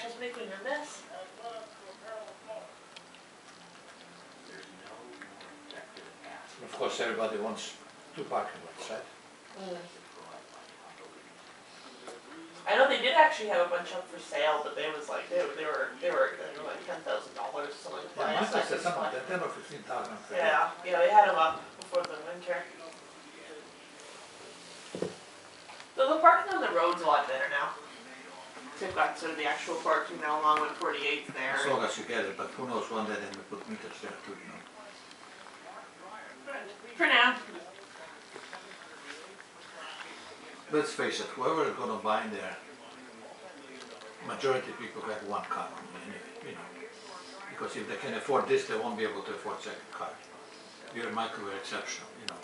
She's making a mess. Of course, everybody wants 2 parking lots, right? I know they did actually have a bunch up for sale, but they was like they were like $10,000 something. Yeah, Michael said something like that, 10 or 15,000. Yeah, they had them up before the winter. So the parking on the road's a lot better now. They've got sort of the actual parking now along with 48th there. As long as you get it, but who knows one day then we put meters there too, you know. For now. Let's face it, whoever is going to buy in there, majority of people have 1 car anyway, you know. Because if they can afford this, they won't be able to afford 2nd car. You and Michael were exceptional, you know.